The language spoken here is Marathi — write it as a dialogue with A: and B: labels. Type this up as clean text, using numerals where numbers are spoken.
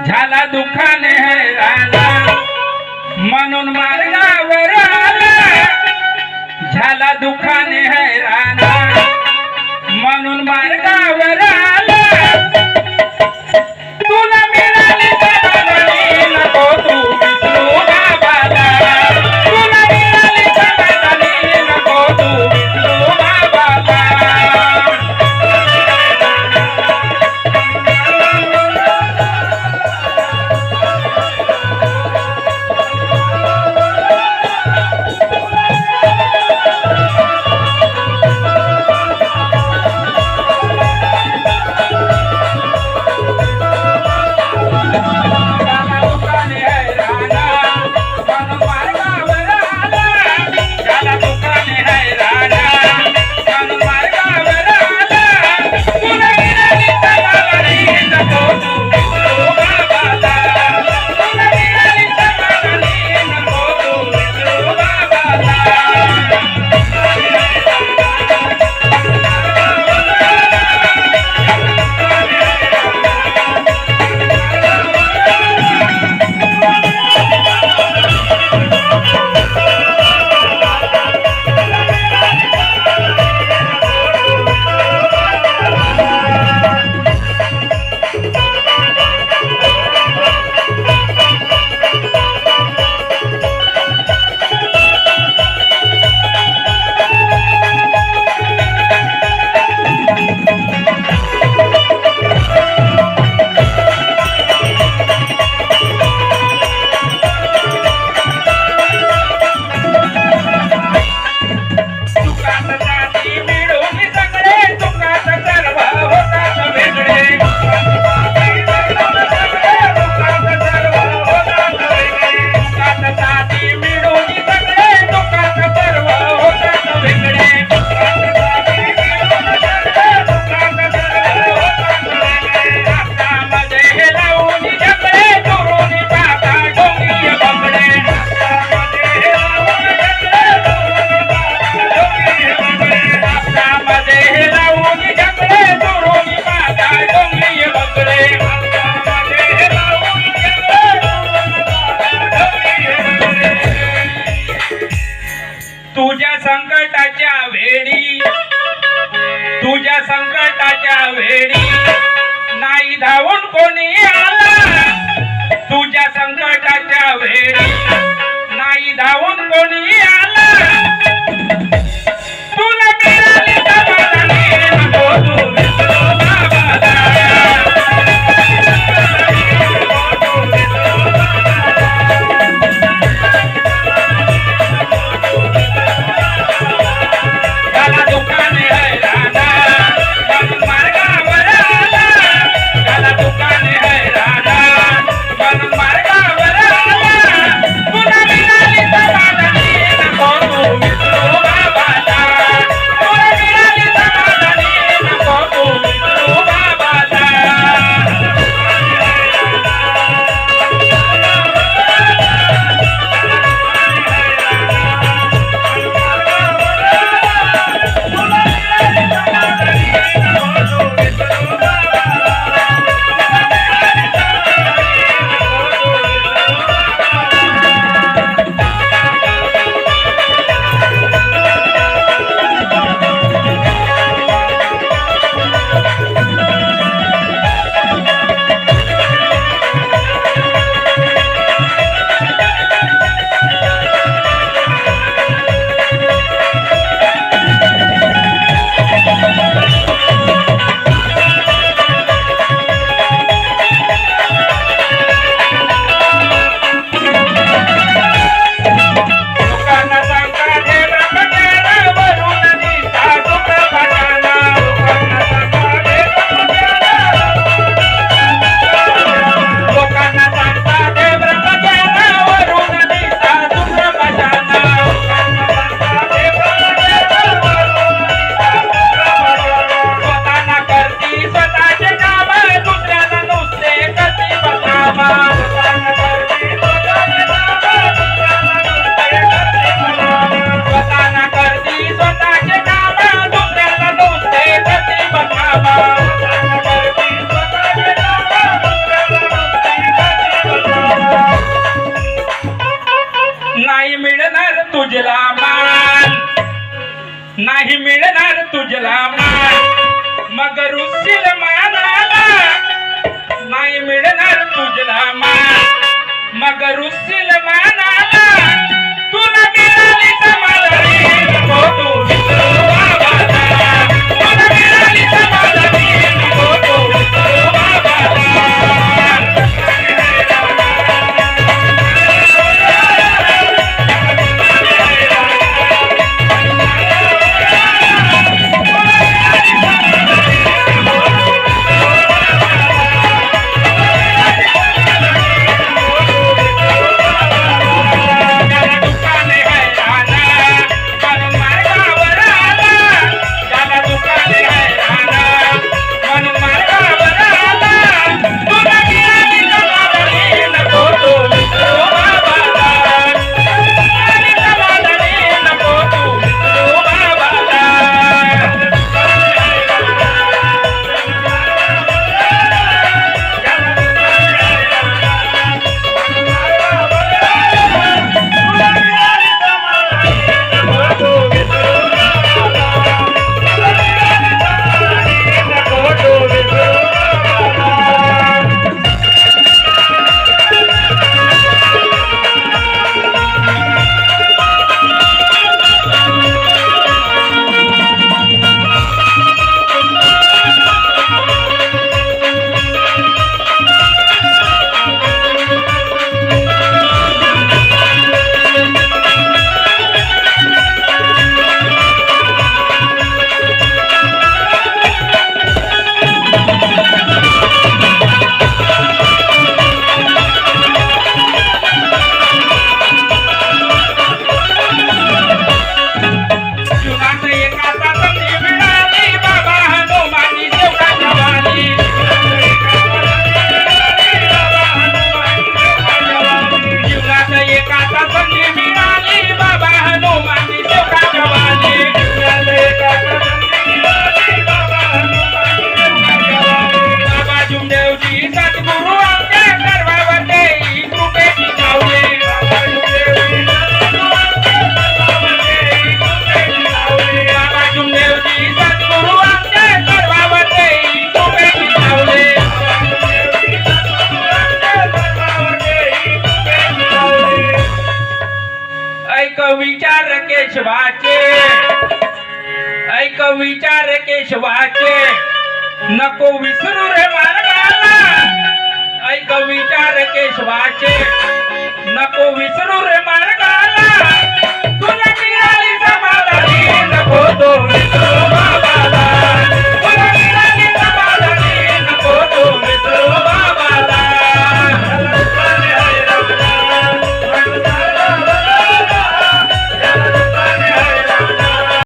A: झाला दुःखाने हैराण म्हणून मार्गावर आला झाला दुःखाने हैराण म्हणून मार्गावर आला तुला मिळाली समाधानी नको तू विसरू बाबाला तुला मिळाली समाधानी नको तू विसरू बाबाला तुझ्या संकटाच्या वेळी नाही धावून कोणी आला तुझ्या संकटाच्या वेळी नाही धावून कोणी आला तुला मिळाली समाधानी नको तू विसरू बाबाला झाला दुःखाने हैराण म्हणून मार्गावर आला झाला दुःखाने हैराण म्हणून मार्गावर आला तुला मिळाली समाधानी नको तू विसरू बाबाला तुला मिळाली समाधानी नको तू तुझला मान मग रुसील मानाला तुला मिळाली समाधानी नको तू विसरू बाबाला तुला मिळाली समाधानी नको तू विसरू बाबाला विचार केशवाचे ऐक विचार केशवाचे नको विसरू रे मार्गाला ऐक विचार केशवाचे नको विसरू रे